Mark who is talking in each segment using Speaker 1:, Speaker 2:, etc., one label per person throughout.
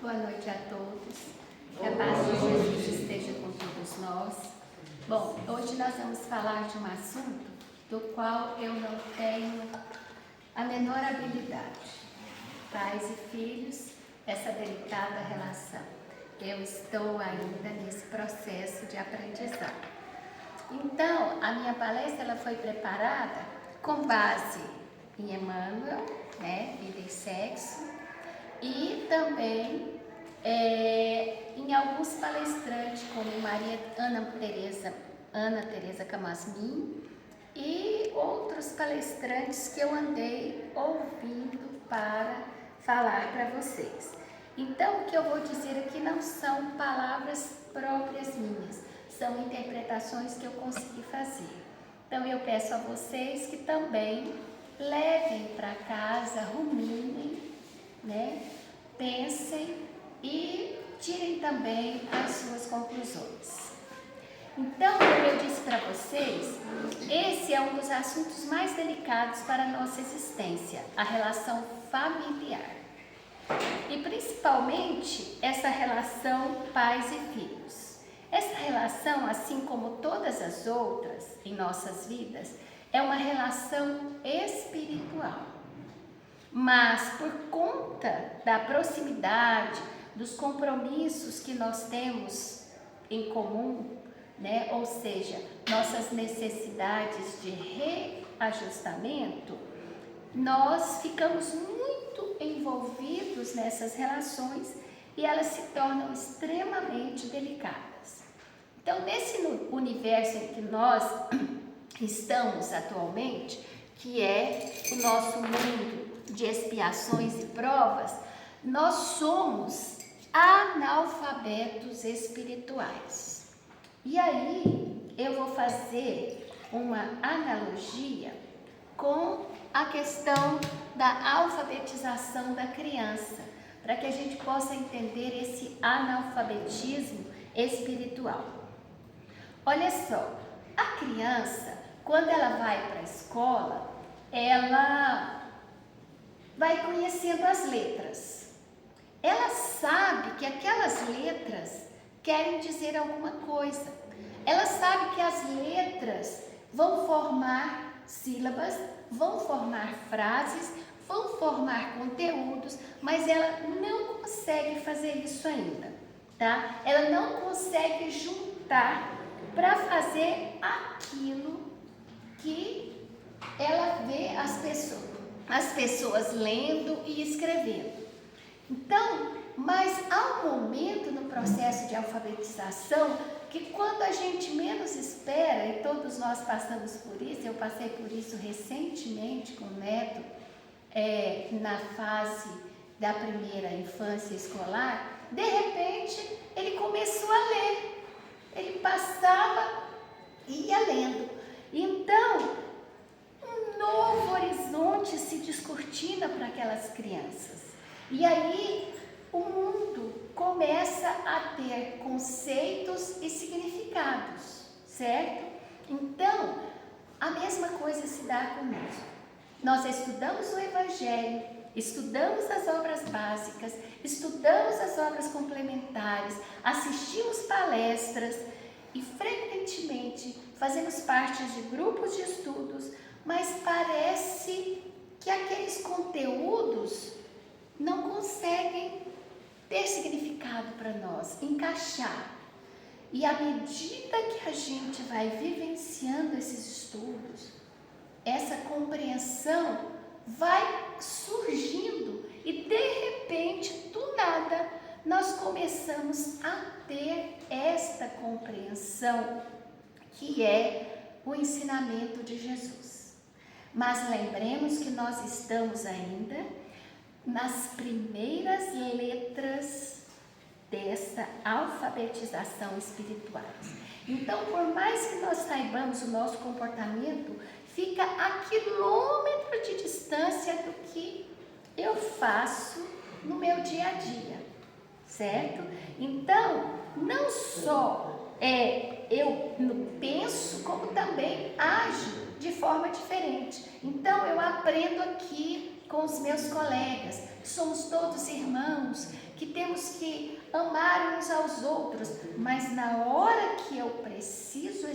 Speaker 1: Boa noite a todos. Que a paz de Jesus esteja com todos nós. Bom, hoje nós vamos falar de um assunto do qual eu não tenho a menor habilidade. Pais e filhos, essa delicada relação. Eu estou ainda nesse processo de aprendizado. Então, a minha palestra ela foi preparada com base em Emmanuel, Vida e Sexo, e também em alguns palestrantes como Ana Teresa Camasmin e outros palestrantes que eu andei ouvindo para falar para vocês. Então, o que eu vou dizer aqui não são palavras próprias minhas, são interpretações que eu consegui fazer. Então, eu peço a vocês que também levem para casa, ruminem, pensem e tirem também as suas conclusões. Então, como eu disse para vocês, esse é um dos assuntos mais delicados para a nossa existência, a relação familiar. E principalmente essa relação pais e filhos. Essa relação, assim como todas as outras em nossas vidas, é uma relação espiritual. Mas por conta da proximidade, dos compromissos que nós temos em comum, ou seja, nossas necessidades de reajustamento, nós ficamos muito envolvidos nessas relações e elas se tornam extremamente delicadas. Então, nesse universo em que nós estamos atualmente, que é o nosso mundo de expiações e provas, nós somos analfabetos espirituais. E aí eu vou fazer uma analogia com a questão da alfabetização da criança, para que a gente possa entender esse analfabetismo espiritual. Olha só, a criança, quando ela vai para a escola, ela vai conhecendo as letras. Ela sabe que aquelas letras querem dizer alguma coisa. Ela sabe que as letras vão formar sílabas, vão formar frases, vão formar conteúdos, mas ela não consegue fazer isso ainda, tá? Ela não consegue juntar para fazer aquilo que ela vê as pessoas lendo e escrevendo. Então, mas há um momento no processo de alfabetização que quando a gente menos espera, e todos nós passamos por isso, eu passei por isso recentemente com o neto, na fase da primeira infância escolar, de repente ele começou a ler, ele passava e ia lendo. Então, um novo horizonte se descortina para aquelas crianças. E aí o mundo começa a ter conceitos e significados, certo? Então, a mesma coisa se dá conosco. Nós estudamos o Evangelho, estudamos as obras básicas, estudamos as obras complementares, assistimos palestras e frequentemente fazemos parte de grupos de estudos, mas parece que aqueles conteúdos não conseguem ter significado para nós, encaixar. E à medida que a gente vai vivenciando esses estudos, essa compreensão vai surgindo e de repente, do nada, nós começamos a ter esta compreensão que é o ensinamento de Jesus. Mas lembremos que nós estamos ainda nas primeiras letras dessa alfabetização espiritual. Então, por mais que nós saibamos o nosso comportamento, fica a quilômetro de distância do que eu faço no meu dia a dia, certo? Então, não só eu penso, como também ajo de forma diferente. Então, eu aprendo aqui com os meus colegas, somos todos irmãos, que temos que amar uns aos outros, mas na hora que eu preciso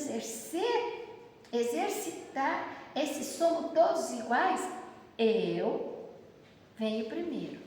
Speaker 1: exercitar esse somos todos iguais, eu venho primeiro,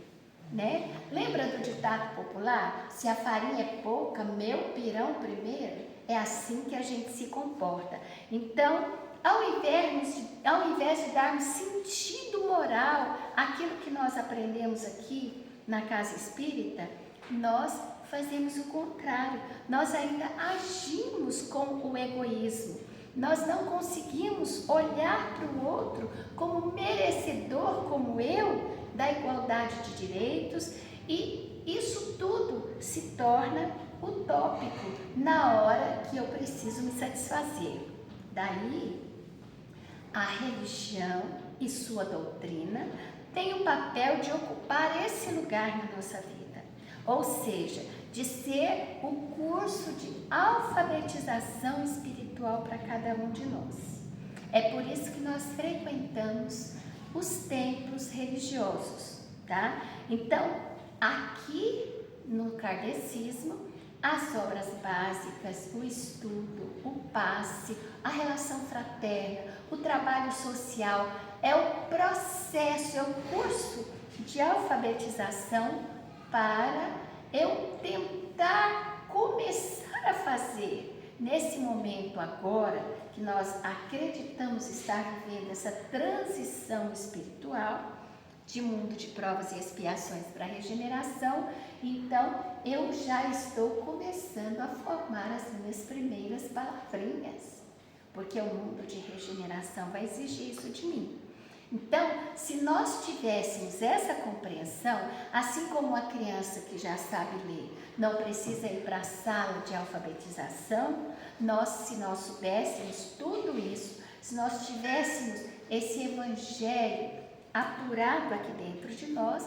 Speaker 1: né? Lembra do ditado popular? Se a farinha é pouca, meu pirão primeiro? É assim que a gente se comporta. Então, ao invés de darmos sentido moral àquilo que nós aprendemos aqui na casa espírita, nós fazemos o contrário. Nós ainda agimos com o egoísmo. Nós não conseguimos olhar para o outro como merecedor, como eu, da igualdade de direitos, e isso tudo se torna utópico na hora que eu preciso me satisfazer. Daí, a religião e sua doutrina têm o papel de ocupar esse lugar na nossa vida, ou seja, de ser o curso de alfabetização espiritual para cada um de nós. É por isso que nós frequentamos os templos religiosos, tá? Então, aqui no kardecismo, as obras básicas, o estudo, o passe, a relação fraterna, o trabalho social, é o processo, é o curso de alfabetização para eu tentar começar a fazer nesse momento agora que nós acreditamos estar vivendo essa transição espiritual de mundo de provas e expiações para a regeneração. Então eu já estou começando a formar as minhas primeiras palavrinhas, porque o mundo de regeneração vai exigir isso de mim. Então, se nós tivéssemos essa compreensão, assim como a criança que já sabe ler não precisa ir para a sala de alfabetização, se nós soubéssemos tudo isso, se nós tivéssemos esse evangelho apurado aqui dentro de nós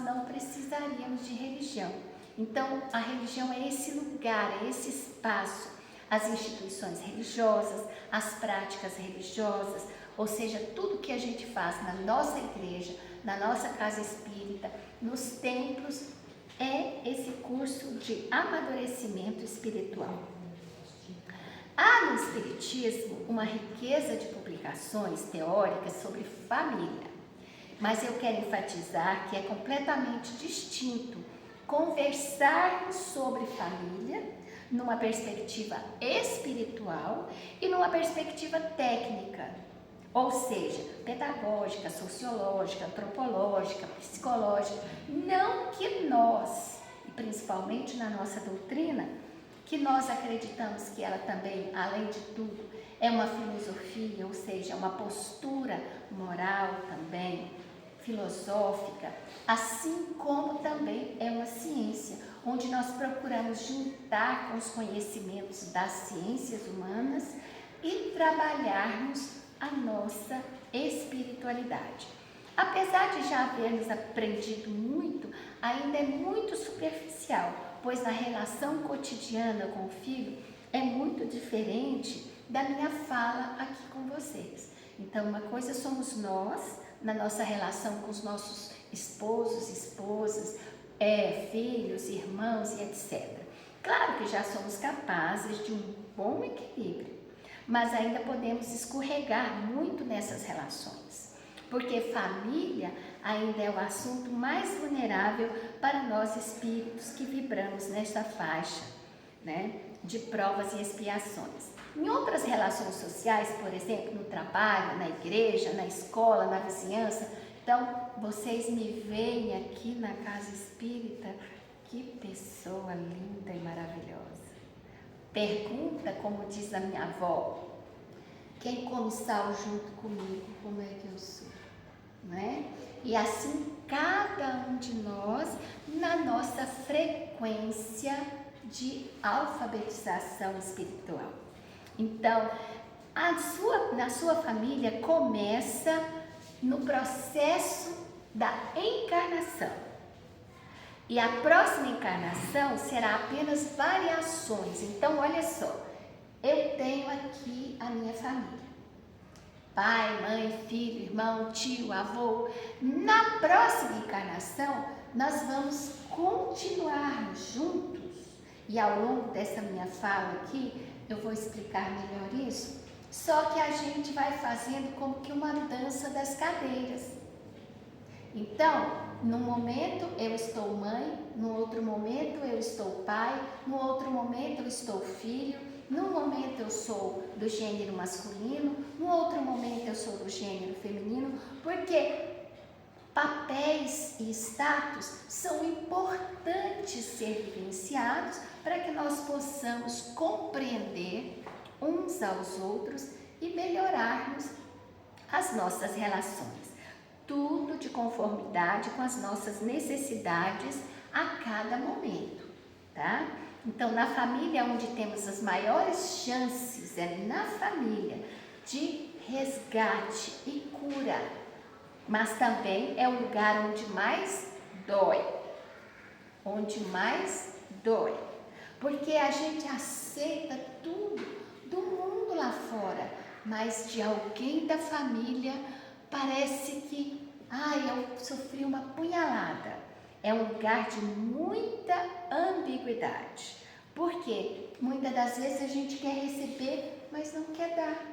Speaker 1: não precisaríamos de religião. Então, a religião é esse lugar, é esse espaço, as instituições religiosas, as práticas religiosas, ou seja, tudo que a gente faz na nossa igreja, na nossa casa espírita, nos templos, é esse curso de amadurecimento espiritual. Há no Espiritismo uma riqueza de publicações teóricas sobre família, mas eu quero enfatizar que é completamente distinto conversarmos sobre família numa perspectiva espiritual e numa perspectiva técnica, ou seja, pedagógica, sociológica, antropológica, psicológica. Não que nós, e principalmente na nossa doutrina, que nós acreditamos que ela também, além de tudo, é uma filosofia, ou seja, uma postura moral também, filosófica, assim como também é uma ciência, onde nós procuramos juntar com os conhecimentos das ciências humanas e trabalharmos a nossa espiritualidade. Apesar de já havermos aprendido muito, ainda é muito superficial, pois na relação cotidiana com o filho é muito diferente da minha fala aqui com vocês. Então, uma coisa somos nós, na nossa relação com os nossos esposos, esposas, filhos, irmãos e etc. Claro que já somos capazes de um bom equilíbrio, mas ainda podemos escorregar muito nessas relações, porque família ainda é o assunto mais vulnerável para nós espíritos que vibramos nesta faixa, né, de provas e expiações. Em outras relações sociais, por exemplo, no trabalho, na igreja, na escola, na vizinhança, então vocês me veem aqui na casa espírita, que pessoa linda e maravilhosa. Pergunta, como diz a minha avó, quem come sal junto comigo, como é que eu sou? Não é? E assim cada um de nós, na nossa frequência de alfabetização espiritual. Então, na sua família começa no processo da encarnação. E a próxima encarnação será apenas variações. Então, olha só, eu tenho aqui a minha família. Pai, mãe, filho, irmão, tio, avô. Na próxima encarnação, nós vamos continuar juntos, e ao longo dessa minha fala aqui, eu vou explicar melhor isso, só que a gente vai fazendo como que uma dança das cadeiras. Então, num momento eu estou mãe, no outro momento eu estou pai, no outro momento eu estou filho, num momento eu sou do gênero masculino, no outro momento eu sou do gênero feminino, porque papéis e status são importantes ser vivenciados para que nós possamos compreender uns aos outros e melhorarmos as nossas relações. Tudo de conformidade com as nossas necessidades a cada momento, tá? Então, na família onde temos as maiores chances, é na família de resgate e cura, mas também é o lugar onde mais dói, porque a gente aceita tudo do mundo lá fora, mas de alguém da família parece que, eu sofri uma punhalada. É um lugar de muita ambiguidade, porque muitas das vezes a gente quer receber, mas não quer dar.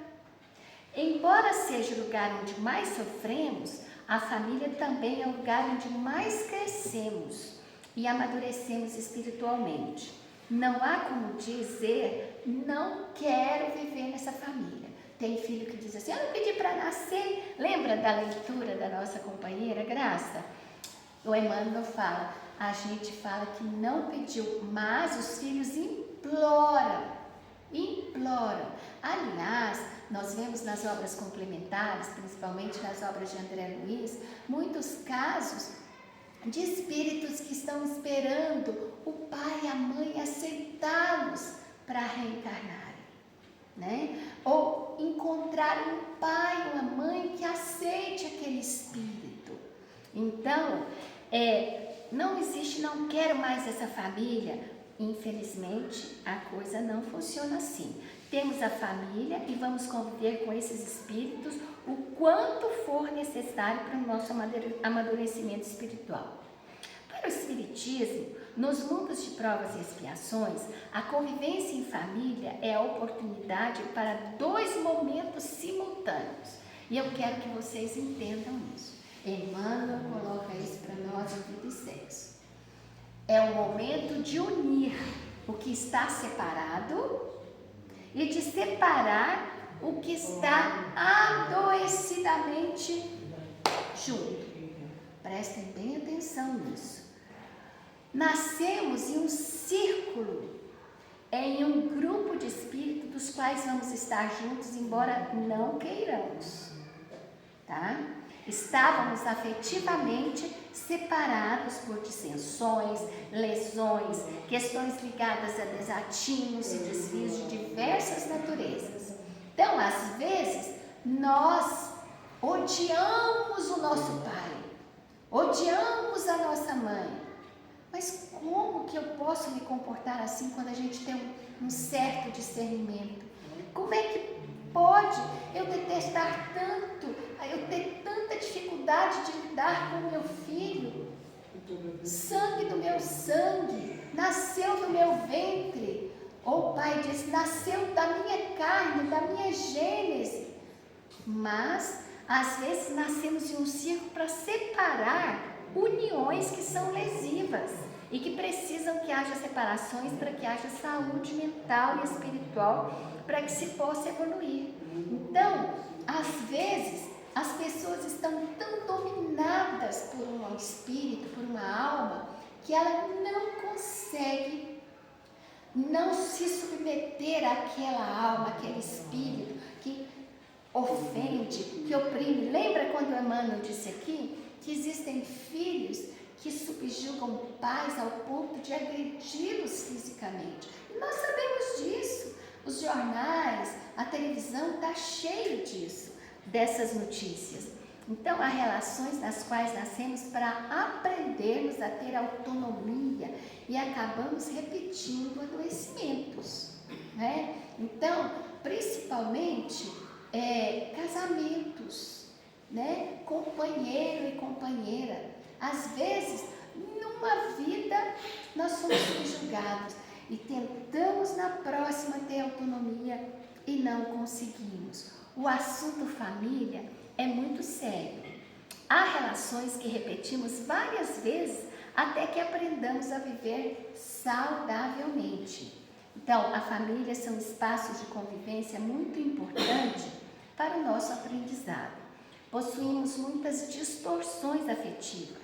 Speaker 1: Embora seja o lugar onde mais sofremos, a família também é o lugar onde mais crescemos e amadurecemos espiritualmente. Não há como dizer, não quero viver nessa família. Tem filho que diz assim, eu não pedi para nascer. Lembra da leitura da nossa companheira Graça? O Emmanuel fala, a gente fala que não pediu, mas os filhos imploram. Aliás, nós vemos nas obras complementares, principalmente nas obras de André Luiz, muitos casos de espíritos que estão esperando o pai e a mãe aceitá-los para reencarnarem, né? Ou encontrar um pai ou uma mãe que aceite aquele espírito. Então, não existe, não quero mais essa família. Infelizmente, a coisa não funciona assim. Temos a família e vamos conviver com esses espíritos o quanto for necessário para o nosso amadurecimento espiritual. Para o Espiritismo, nos mundos de provas e expiações, a convivência em família é a oportunidade para 2 momentos simultâneos. E eu quero que vocês entendam isso. Emmanuel coloca isso para nós em Vida e Sexo. É o momento de unir o que está separado e de separar o que está adoecidamente junto. Prestem bem atenção nisso. Nascemos em um círculo, em um grupo de espíritos dos quais vamos estar juntos, embora não queiramos, tá? Estávamos afetivamente separados por dissensões, lesões, questões ligadas a desatinos e desvios de diversas naturezas. Então, às vezes, nós odiamos o nosso pai, odiamos a nossa mãe. Mas como que eu posso me comportar assim quando a gente tem um certo discernimento? Como é que pode eu detestar tanto, eu ter tanta dificuldade de lidar com o meu filho? Sangue do meu sangue, nasceu do meu ventre. Ou o pai diz, nasceu da minha carne, da minha gênese. Mas, às vezes, nascemos em um círculo para separar uniões que são lesivas e que precisam que haja separações para que haja saúde mental e espiritual, para que se possa evoluir. Então, às vezes, as pessoas estão tão dominadas por um espírito, por uma alma, que ela não consegue não se submeter àquela alma, àquele espírito que ofende, que oprime. Lembra quando o Emmanuel disse aqui que existem filhos que subjugam pais ao ponto de agredi-los fisicamente? E nós sabemos disso. Os jornais, a televisão está cheio disso, dessas notícias. Então, há relações nas quais nascemos para aprendermos a ter autonomia e acabamos repetindo adoecimentos, né? Então, principalmente casamentos, né? Companheiro e companheira. Às vezes, numa vida nós somos subjugados e tentamos na próxima ter autonomia e não conseguimos. O assunto família é muito sério. Há relações que repetimos várias vezes até que aprendamos a viver saudavelmente. Então, a família são espaços de convivência muito importantes para o nosso aprendizado. Possuímos muitas distorções afetivas.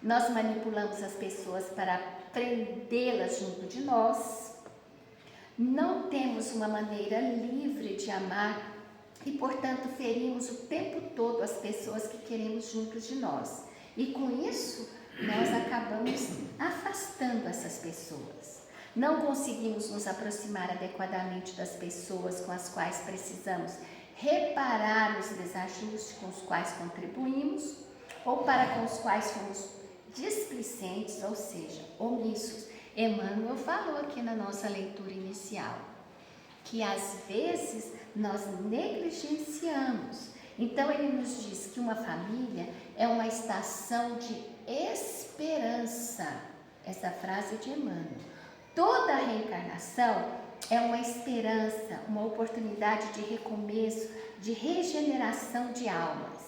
Speaker 1: Nós manipulamos as pessoas para prendê-las junto de nós. Não temos uma maneira livre de amar e, portanto, ferimos o tempo todo as pessoas que queremos junto de nós. E com isso, nós acabamos afastando essas pessoas. Não conseguimos nos aproximar adequadamente das pessoas com as quais precisamos reparar os desajustes com os quais contribuímos ou para com os quais fomos displicentes, ou seja, omissos. Emmanuel falou aqui na nossa leitura inicial que às vezes nós negligenciamos. Então ele nos diz que uma família é uma estação de esperança. Essa frase é de Emmanuel. Toda reencarnação é uma esperança, uma oportunidade de recomeço, de regeneração de almas.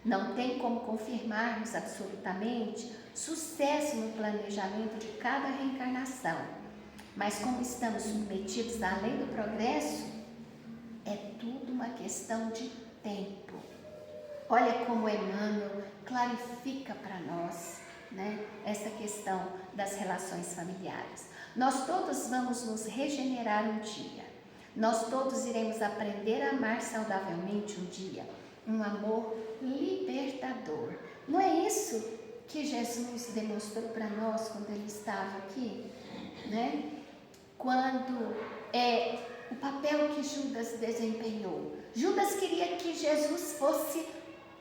Speaker 1: Não tem como confirmarmos absolutamente sucesso no planejamento de cada reencarnação, mas como estamos submetidos à lei do progresso, é tudo uma questão de tempo. Olha como Emmanuel clarifica para nós, né, essa questão das relações familiares. Nós todos vamos nos regenerar um dia. Nós todos iremos aprender a amar saudavelmente um dia. Um amor libertador. Não é isso que Jesus demonstrou para nós quando ele estava aqui, né? Quando o papel que Judas desempenhou. Judas queria que Jesus fosse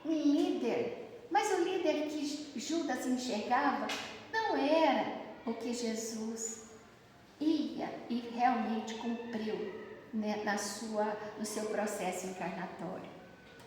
Speaker 1: um líder, mas o líder que Judas enxergava não era o que Jesus ia e realmente cumpriu, né, no seu processo encarnatório.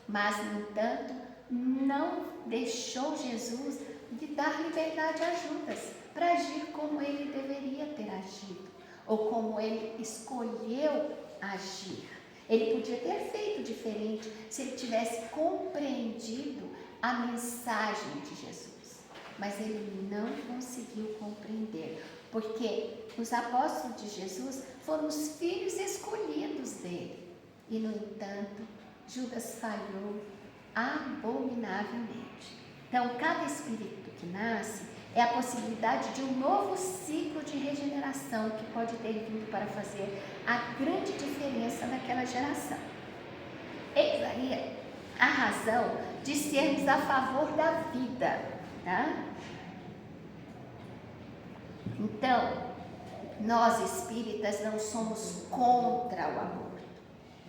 Speaker 1: Mas, no entanto, não deixou Jesus de dar liberdade a Judas para agir como ele deveria ter agido, ou como ele escolheu agir. Ele podia ter feito diferente se ele tivesse compreendido a mensagem de Jesus, mas ele não conseguiu compreender, porque os apóstolos de Jesus foram os filhos escolhidos dele, e, no entanto, Judas falhou abominavelmente. Então, cada espírito que nasce é a possibilidade de um novo ciclo de regeneração que pode ter vindo para fazer a grande diferença naquela geração. Eis aí a razão de sermos a favor da vida, tá? Então, nós espíritas não somos contra o aborto.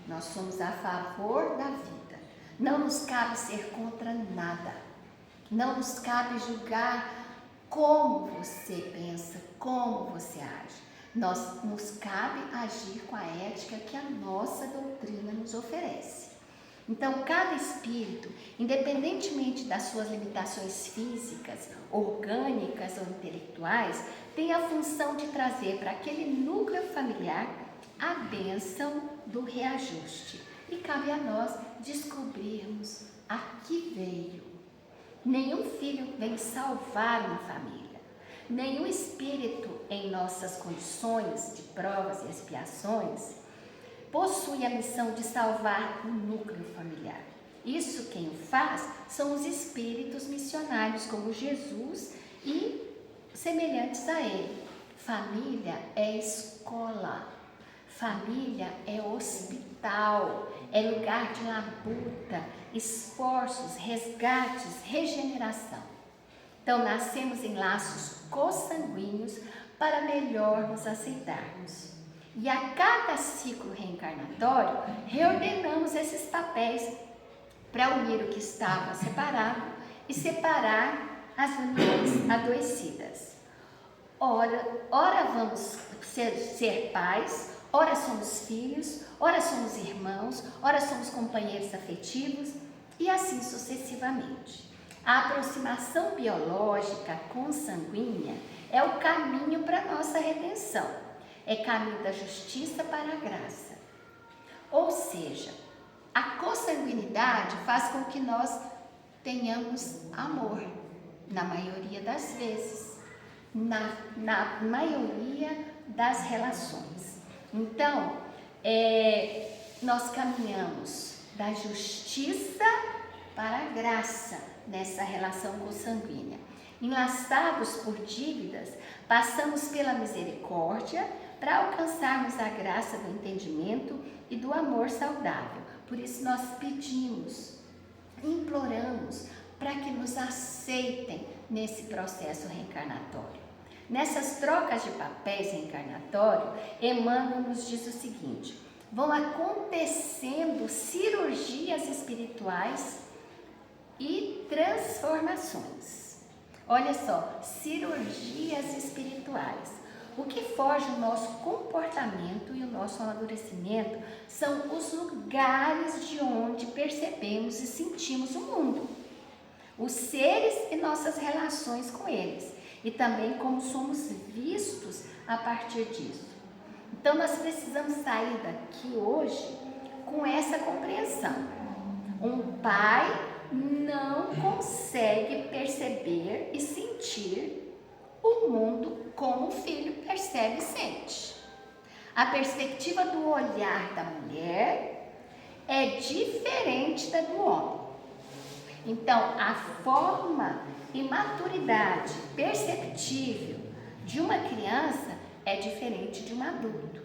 Speaker 1: Nós somos a favor da vida. Não nos cabe ser contra nada. Não nos cabe julgar como você pensa, como você age. Nos cabe agir com a ética que a nossa doutrina nos oferece. Então, cada espírito, independentemente das suas limitações físicas, orgânicas ou intelectuais, tem a função de trazer para aquele núcleo familiar a bênção do reajuste. E cabe a nós descobrirmos a que veio. Nenhum filho vem salvar uma família. Nenhum espírito em nossas condições de provas e expiações possui a missão de salvar o núcleo familiar. Isso quem o faz são os espíritos missionários como Jesus e semelhantes a ele. Família é escola. Família é hospital, é lugar de labuta, esforços, resgates, regeneração. Então, nascemos em laços consanguíneos para melhor nos aceitarmos. E a cada ciclo reencarnatório, reordenamos esses papéis para unir o que estava separado e separar as uniões adoecidas. Ora vamos ser pais, ora somos filhos, ora somos irmãos, ora somos companheiros afetivos e assim sucessivamente. A aproximação biológica consanguínea é o caminho para a nossa redenção. É caminho da justiça para a graça. Ou seja, a consanguinidade faz com que nós tenhamos amor, na maioria das vezes, na maioria das relações. Então, nós caminhamos da justiça para a graça nessa relação consanguínea. Enlaçados por dívidas, passamos pela misericórdia para alcançarmos a graça do entendimento e do amor saudável. Por isso nós pedimos, imploramos para que nos aceitem nesse processo reencarnatório. Nessas trocas de papéis reencarnatórios, Emmanuel nos diz o seguinte: vão acontecendo cirurgias espirituais e transformações. Olha só, cirurgias espirituais. O que forja o nosso comportamento e o nosso amadurecimento são os lugares de onde percebemos e sentimos o mundo, os seres e nossas relações com eles, e também como somos vistos a partir disso. Então nós precisamos sair daqui hoje com essa compreensão. Um pai não consegue perceber e sentir o mundo como o filho percebe e sente. A perspectiva do olhar da mulher é diferente da do homem. Então, a forma e maturidade perceptível de uma criança é diferente de um adulto.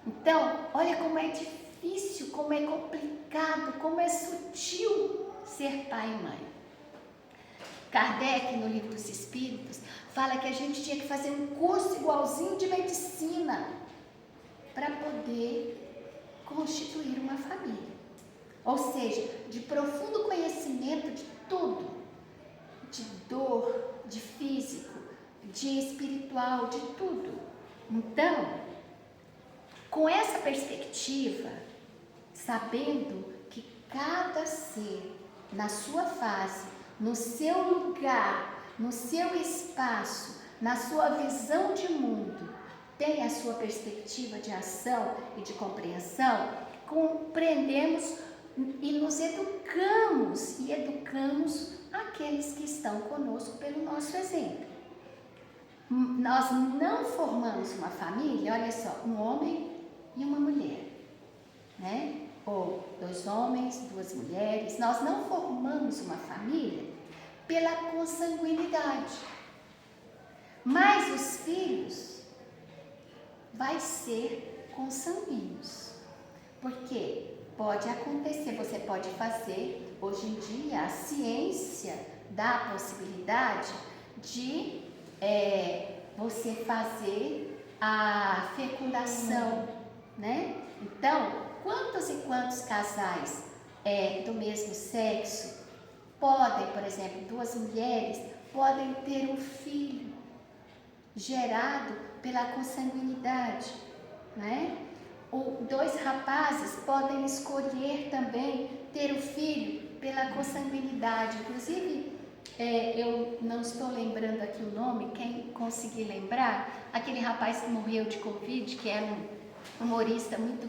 Speaker 1: Então, olha como é difícil, como é complicado, como é sutil ser pai e mãe. Kardec, no Livro dos Espíritos, fala que a gente tinha que fazer um curso igualzinho de medicina para poder constituir uma família. Ou seja, de profundo conhecimento de tudo, de dor, de físico, de espiritual, de tudo. Então, com essa perspectiva, sabendo que cada ser, na sua fase, no seu lugar, no seu espaço, na sua visão de mundo, tem a sua perspectiva de ação e de compreensão, compreendemos e nos educamos e educamos aqueles que estão conosco pelo nosso exemplo. Nós não formamos uma família, olha só, um homem e uma mulher, né? Ou 2 homens, 2 mulheres. Nós não formamos uma família pela consanguinidade, mas os filhos vai ser consanguíneos, porque pode acontecer, você pode fazer, hoje em dia a ciência dá a possibilidade de você fazer a fecundação, né? Então, quantos e quantos casais do mesmo sexo podem, por exemplo, 2 mulheres podem ter um filho gerado pela consanguinidade, né? Ou 2 rapazes podem escolher também ter o filho pela consanguinidade. Inclusive, eu não estou lembrando aqui o nome, quem conseguir lembrar, aquele rapaz que morreu de Covid, que era um humorista muito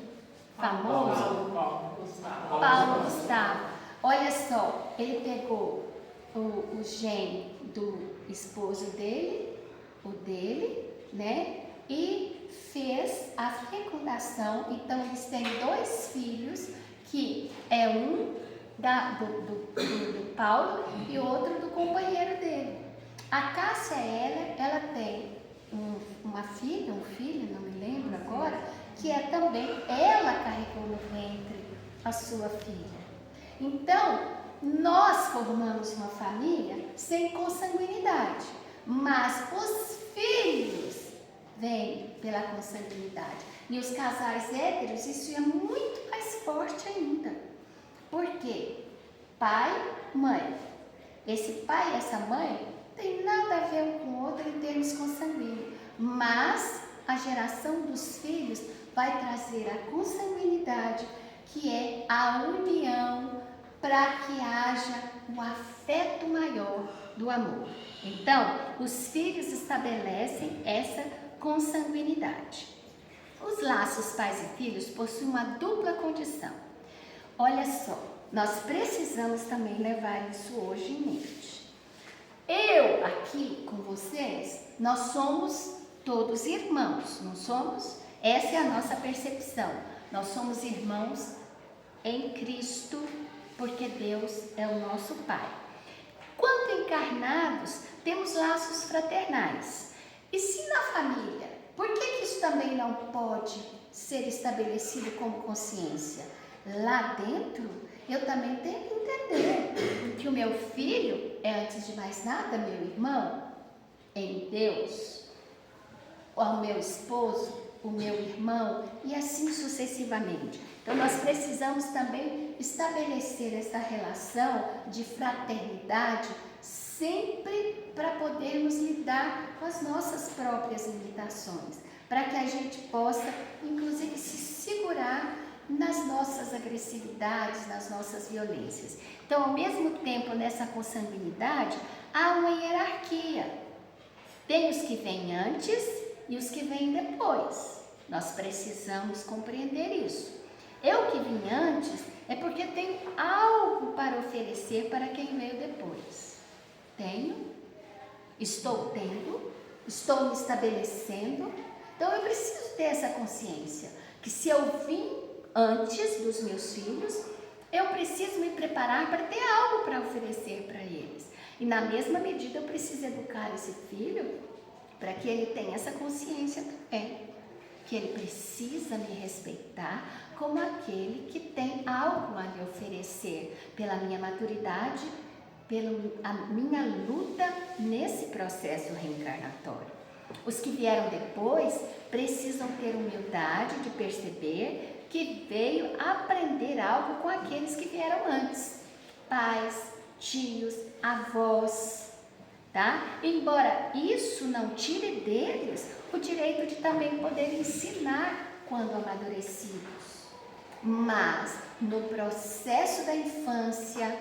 Speaker 1: famoso, Paulo Gustavo. Olha só, ele pegou o gene do esposo dele, o dele, né? E fez a fecundação. Então eles têm 2 filhos, que é um do Paulo e outro do companheiro dele. A Cássia, ela tem uma filha, um filho, não me lembro agora, que é também, ela carregou no ventre a sua filha. Então, nós formamos uma família sem consanguinidade, mas os filhos vêm pela consanguinidade. E os casais héteros, isso é muito mais forte ainda. Por quê? Pai, mãe. Esse pai e essa mãe tem nada a ver um com o outro em termos consanguíneos, mas a geração dos filhos vai trazer a consanguinidade, que é a união para que haja o afeto maior do amor. Então, os filhos estabelecem essa consanguinidade. Os laços pais e filhos possuem uma dupla condição. Olha só, nós precisamos também levar isso hoje em mente. Eu aqui com vocês, nós somos todos irmãos, não somos? Essa é a nossa percepção. Nós somos irmãos em Cristo, porque Deus é o nosso Pai. Quando encarnados, temos laços fraternais. E se na família, por que isso também não pode ser estabelecido como consciência? Lá dentro, eu também tenho que entender que o meu filho é, antes de mais nada, meu irmão em Deus, o meu esposo, o meu irmão, e assim sucessivamente. Então, nós precisamos também estabelecer essa relação de fraternidade sempre para podermos lidar com as nossas próprias limitações, para que a gente possa, inclusive, se segurar nas nossas agressividades, nas nossas violências. Então, ao mesmo tempo, nessa consanguinidade, há uma hierarquia. Tem os que vêm antes e os que vêm depois. Nós precisamos compreender isso. Eu que vim antes é porque tenho algo para oferecer para quem veio depois. Tenho, estou tendo, estou me estabelecendo. Então eu preciso ter essa consciência que se eu vim antes dos meus filhos, eu preciso me preparar para ter algo para oferecer para eles. E na mesma medida eu preciso educar esse filho para que ele tenha essa consciência também, que ele precisa me respeitar como aquele que tem algo a lhe oferecer pela minha maturidade, pela minha luta nesse processo reencarnatório. Os que vieram depois precisam ter humildade de perceber que veio aprender algo com aqueles que vieram antes, pais, tios, avós, tá? Embora isso não tire deles o direito de também poder ensinar quando amadurecidos, mas no processo da infância,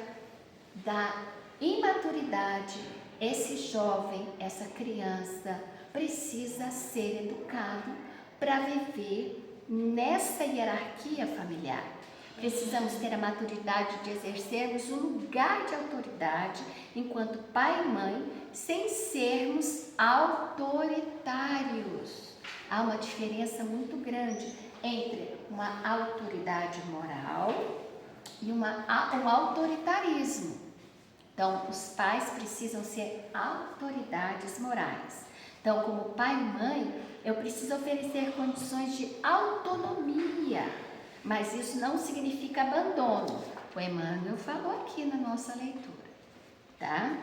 Speaker 1: da imaturidade, esse jovem, essa criança precisa ser educado para viver nessa hierarquia familiar. Precisamos ter a maturidade de exercermos um lugar de autoridade enquanto pai e mãe, sem sermos autoritários. Há uma diferença muito grande entre uma autoridade moral e um autoritarismo. Então, os pais precisam ser autoridades morais. Então, como pai e mãe, eu preciso oferecer condições de autonomia, mas isso não significa abandono. O Emmanuel falou aqui na nossa leitura, tá?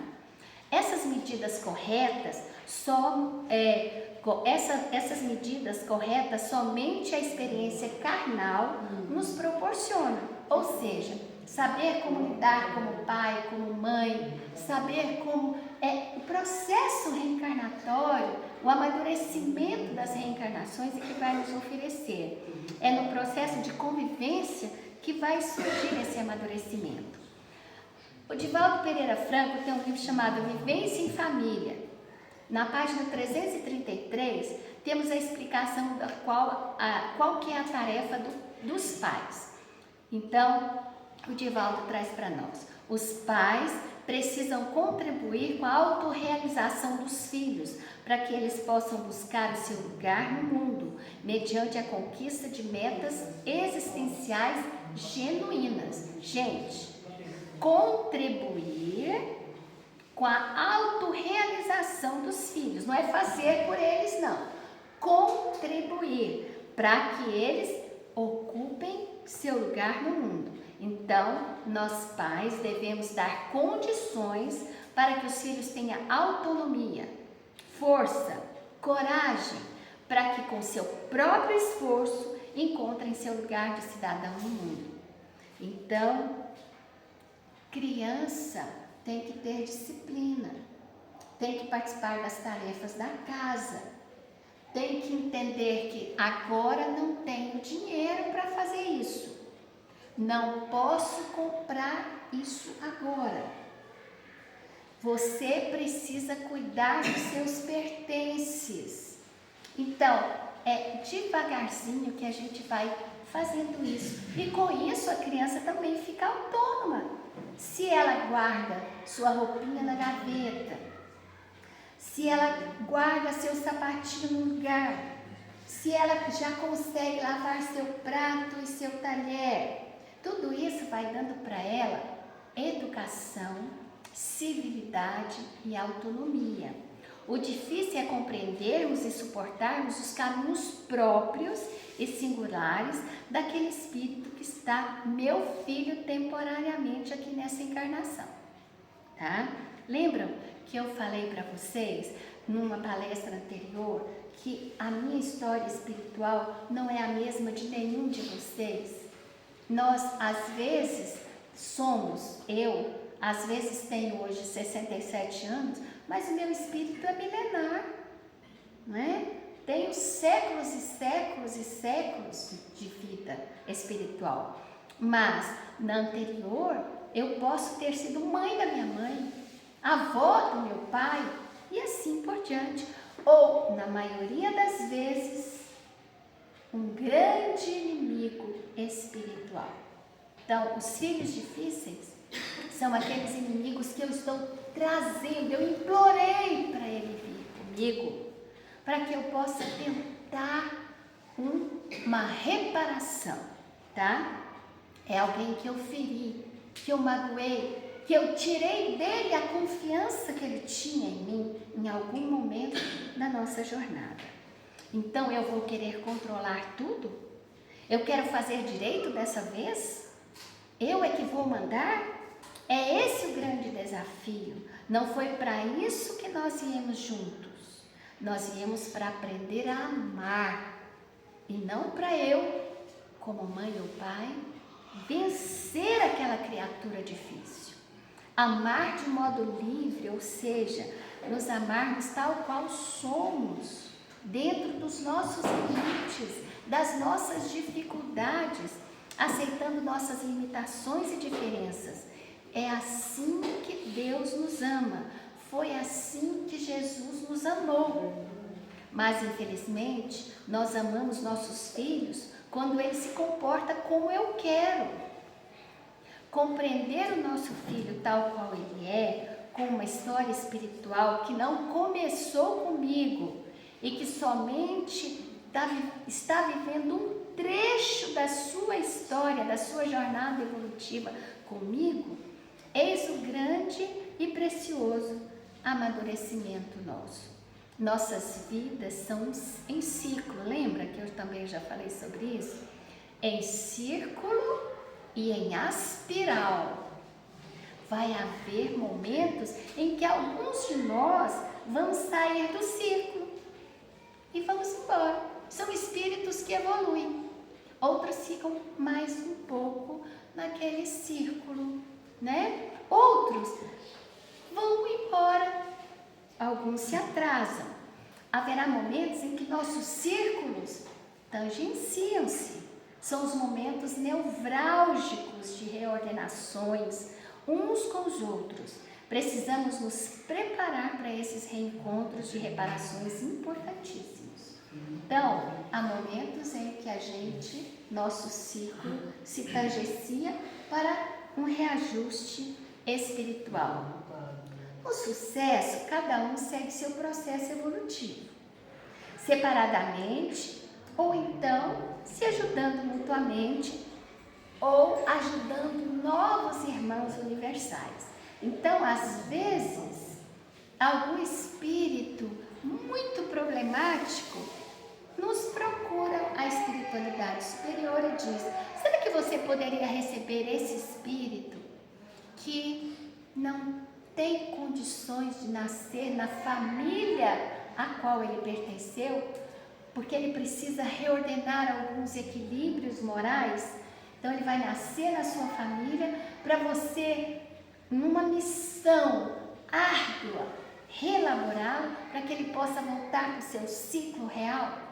Speaker 1: Essas medidas corretas essas medidas corretas somente a experiência carnal nos proporciona, ou seja, saber como lidar como pai, como mãe, saber como é o processo reencarnatório, o amadurecimento das reencarnações é que vai nos oferecer. É no processo de convivência que vai surgir esse amadurecimento. O Divaldo Pereira Franco tem um livro chamado Vivência em Família. Na página 333, temos a explicação da qual que é a tarefa dos pais. Então, o Divaldo traz para nós. Os pais precisam contribuir com a autorrealização dos filhos, para que eles possam buscar o seu lugar no mundo, mediante a conquista de metas existenciais genuínas. Gente, contribuir com a autorrealização dos filhos, não é fazer por eles, não. Contribuir para que eles ocupem seu lugar no mundo. Então, nós pais devemos dar condições para que os filhos tenham autonomia, força, coragem, para que com seu próprio esforço encontrem seu lugar de cidadão no mundo. Então, criança tem que ter disciplina, tem que participar das tarefas da casa, tem que entender que agora não tenho dinheiro para fazer isso, não posso comprar isso agora. Você precisa cuidar dos seus pertences. Então, é devagarzinho que a gente vai fazendo isso. E com isso a criança também fica autônoma. Se ela guarda sua roupinha na gaveta, se ela guarda seu sapatinho no lugar, se ela já consegue lavar seu prato e seu talher, tudo isso vai dando para ela educação, civilidade e autonomia. O difícil é compreendermos e suportarmos os caminhos próprios e singulares daquele espírito que está, meu filho, temporariamente aqui nessa encarnação, tá? Lembram que eu falei para vocês numa palestra anterior que a minha história espiritual não é a mesma de nenhum de vocês? Nós, às vezes, às vezes tenho hoje 67 anos, mas o meu espírito é milenar, não é? Tenho séculos e séculos e séculos de vida espiritual. Mas, na anterior, eu posso ter sido mãe da minha mãe, avó do meu pai e assim por diante. Ou, na maioria das vezes, um grande inimigo espiritual. Então, os filhos difíceis são aqueles inimigos que eu estou trazendo, eu implorei para ele vir comigo, para que eu possa tentar uma reparação, tá? É alguém que eu feri, que eu magoei, que eu tirei dele a confiança que ele tinha em mim em algum momento da nossa jornada. Então eu vou querer controlar tudo? Eu quero fazer direito dessa vez? Eu é que vou mandar? É esse o grande desafio. Não foi para isso que nós viemos juntos. Nós viemos para aprender a amar. E não para eu, como mãe ou pai, vencer aquela criatura difícil. Amar de modo livre, ou seja, nos amarmos tal qual somos, dentro dos nossos limites, das nossas dificuldades, aceitando nossas limitações e diferenças. É assim que Deus nos ama. Foi assim que Jesus nos amou. Mas, infelizmente, nós amamos nossos filhos quando ele se comporta como eu quero. Compreender o nosso filho tal qual ele é, com uma história espiritual que não começou comigo e que somente está vivendo um trecho da sua história, da sua jornada evolutiva comigo, eis o grande e precioso amadurecimento nosso. Nossas vidas são em ciclo, lembra que eu também já falei sobre isso? Em círculo e em espiral. Vai haver momentos em que alguns de nós vão sair do círculo e vamos embora. São espíritos que evoluem. Outros ficam mais um pouco naquele círculo, né? Outros vão embora. Alguns se atrasam. Haverá momentos em que nossos círculos tangenciam-se. São os momentos nevrálgicos de reordenações uns com os outros. Precisamos nos preparar para esses reencontros de reparações importantíssimos. Então, há momentos em que nosso ciclo se tangencia para um reajuste espiritual. No sucesso, cada um segue seu processo evolutivo, separadamente, ou então se ajudando mutuamente, ou ajudando novos irmãos universais. Então, às vezes, algum espírito muito problemático nos procura a espiritualidade superior e diz: será que você poderia receber esse espírito que não tem condições de nascer na família a qual ele pertenceu, porque ele precisa reordenar alguns equilíbrios morais? Então ele vai nascer na sua família para você, numa missão árdua, reelaborá-lo para que ele possa voltar para o seu ciclo real.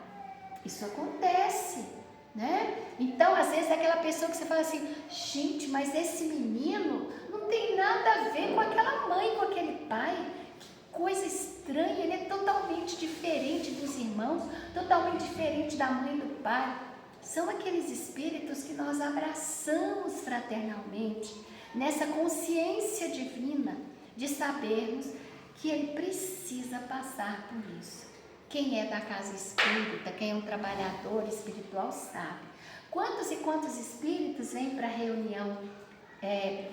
Speaker 1: Isso acontece, né? Então, às vezes, é aquela pessoa que você fala assim: gente, mas esse menino não não tem nada a ver com aquela mãe, com aquele pai. Que coisa estranha, ele é totalmente diferente dos irmãos, totalmente diferente da mãe e do pai. São aqueles espíritos que nós abraçamos fraternalmente, nessa consciência divina de sabermos que ele precisa passar por isso. Quem é da casa espírita, quem é um trabalhador espiritual sabe. Quantos e quantos espíritos vêm para a reunião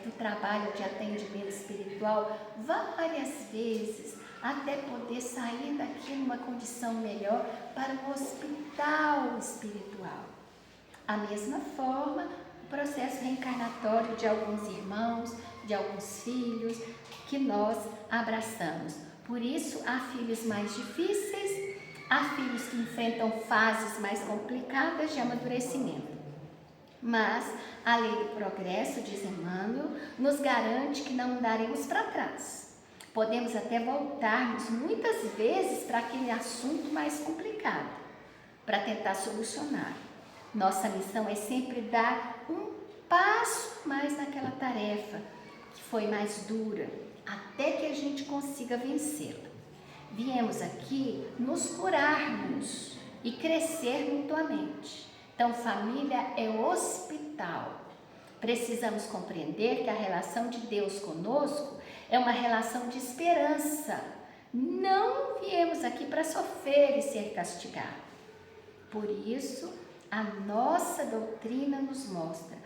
Speaker 1: do trabalho de atendimento espiritual várias vezes, até poder sair daqui numa condição melhor para um hospital espiritual. A mesma forma, o processo reencarnatório de alguns irmãos, de alguns filhos, que nós abraçamos. Por isso, há filhos mais difíceis, há filhos que enfrentam fases mais complicadas de amadurecimento. Mas a lei do progresso, diz Emmanuel, nos garante que não andaremos para trás. Podemos até voltarmos muitas vezes para aquele assunto mais complicado, para tentar solucionar. Nossa missão é sempre dar um passo mais naquela tarefa que foi mais dura, até que a gente consiga vencê-la. Viemos aqui nos curarmos e crescer mutuamente. Então, família é hospital. Precisamos compreender que a relação de Deus conosco é uma relação de esperança. Não viemos aqui para sofrer e ser castigados. Por isso, a nossa doutrina nos mostra: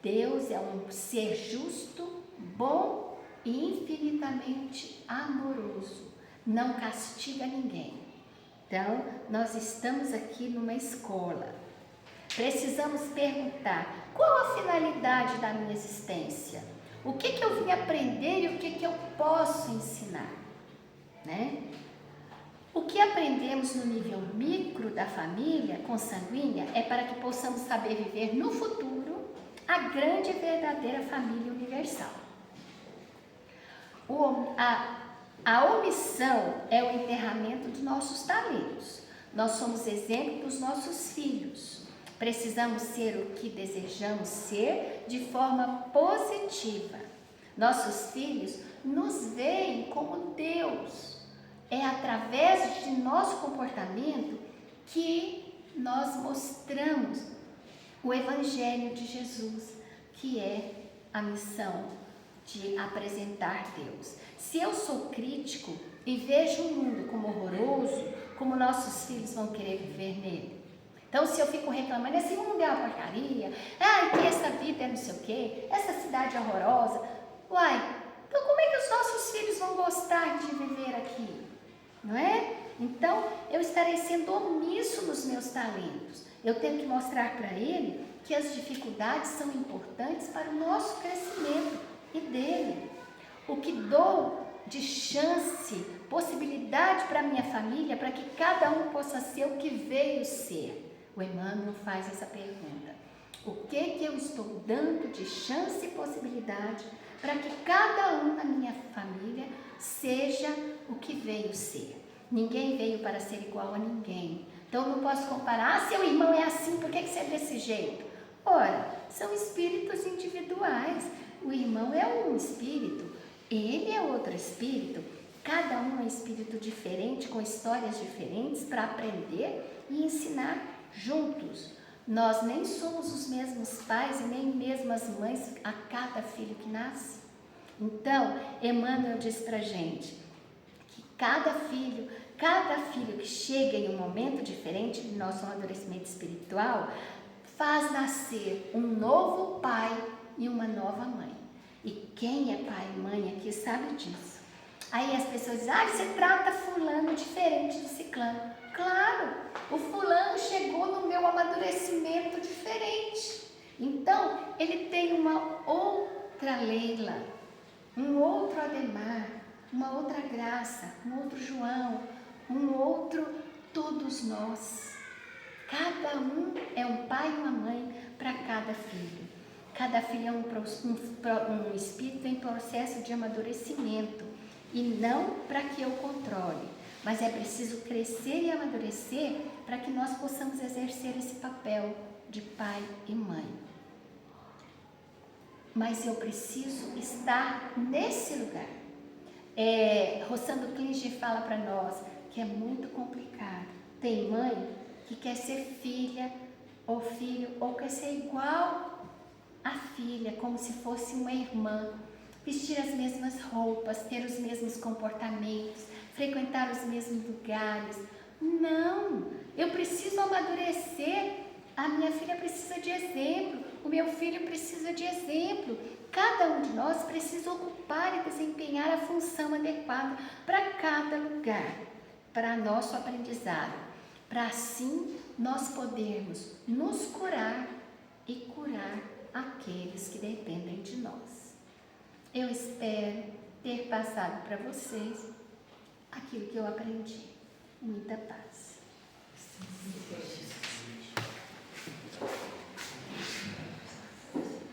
Speaker 1: Deus é um ser justo, bom e infinitamente amoroso. Não castiga ninguém. Então, nós estamos aqui numa escola. Precisamos perguntar: qual a finalidade da minha existência? O que eu vim aprender e o que eu posso ensinar? Né? O que aprendemos no nível micro da família consanguínea é para que possamos saber viver no futuro a grande e verdadeira família universal. A omissão é o enterramento dos nossos talentos. Nós somos exemplo dos nossos filhos. Precisamos ser o que desejamos ser de forma positiva. Nossos filhos nos veem como Deus. É através de nosso comportamento que nós mostramos o Evangelho de Jesus, que é a missão de apresentar Deus. Se eu sou crítico e vejo o mundo como horroroso, como nossos filhos vão querer viver nele? Então, se eu fico reclamando, esse mundo é uma porcaria, que essa vida é não sei o quê, essa cidade é horrorosa, então como é que os nossos filhos vão gostar de viver aqui? Não é? Então, eu estarei sendo omisso nos meus talentos. Eu tenho que mostrar para ele que as dificuldades são importantes para o nosso crescimento e dele. O que dou de chance, possibilidade para a minha família, para que cada um possa ser o que veio ser. O Emmanuel faz essa pergunta: o que eu estou dando de chance e possibilidade para que cada um na minha família seja o que veio ser? Ninguém veio para ser igual a ninguém. Então eu não posso comparar: seu irmão é assim, por que você é desse jeito? Ora, são espíritos individuais. O irmão é um espírito, ele é outro espírito. Cada um é um espírito diferente, com histórias diferentes, para aprender e ensinar juntos. Nós nem somos os mesmos pais e nem mesmas mães a cada filho que nasce. Então, Emmanuel diz pra gente que cada filho que chega em um momento diferente do nosso amadurecimento espiritual, faz nascer um novo pai e uma nova mãe. E quem é pai e mãe aqui sabe disso. Aí as pessoas dizem: você trata fulano diferente de ciclano. Claro, o fulano chegou no meu amadurecimento diferente. Então, ele tem uma outra Leila, um outro Ademar, uma outra Graça, um outro João, um outro todos nós. Cada um é um pai e uma mãe para cada filho. Cada filho é um espírito em processo de amadurecimento e não para que eu controle. Mas é preciso crescer e amadurecer para que nós possamos exercer esse papel de pai e mãe. mas eu preciso estar nesse lugar. Rossandro Klinger fala para nós que é muito complicado. Tem mãe que quer ser filha ou filho, ou quer ser igual à filha, como se fosse uma irmã, vestir as mesmas roupas, ter os mesmos comportamentos, frequentar os mesmos lugares. Não, eu preciso amadurecer. A minha filha precisa de exemplo, o meu filho precisa de exemplo. Cada um de nós precisa ocupar e desempenhar a função adequada para cada lugar, para nosso aprendizado, para assim nós podermos nos curar e curar aqueles que dependem de nós. Eu espero ter passado para vocês aquilo que eu aprendi. Muita paz.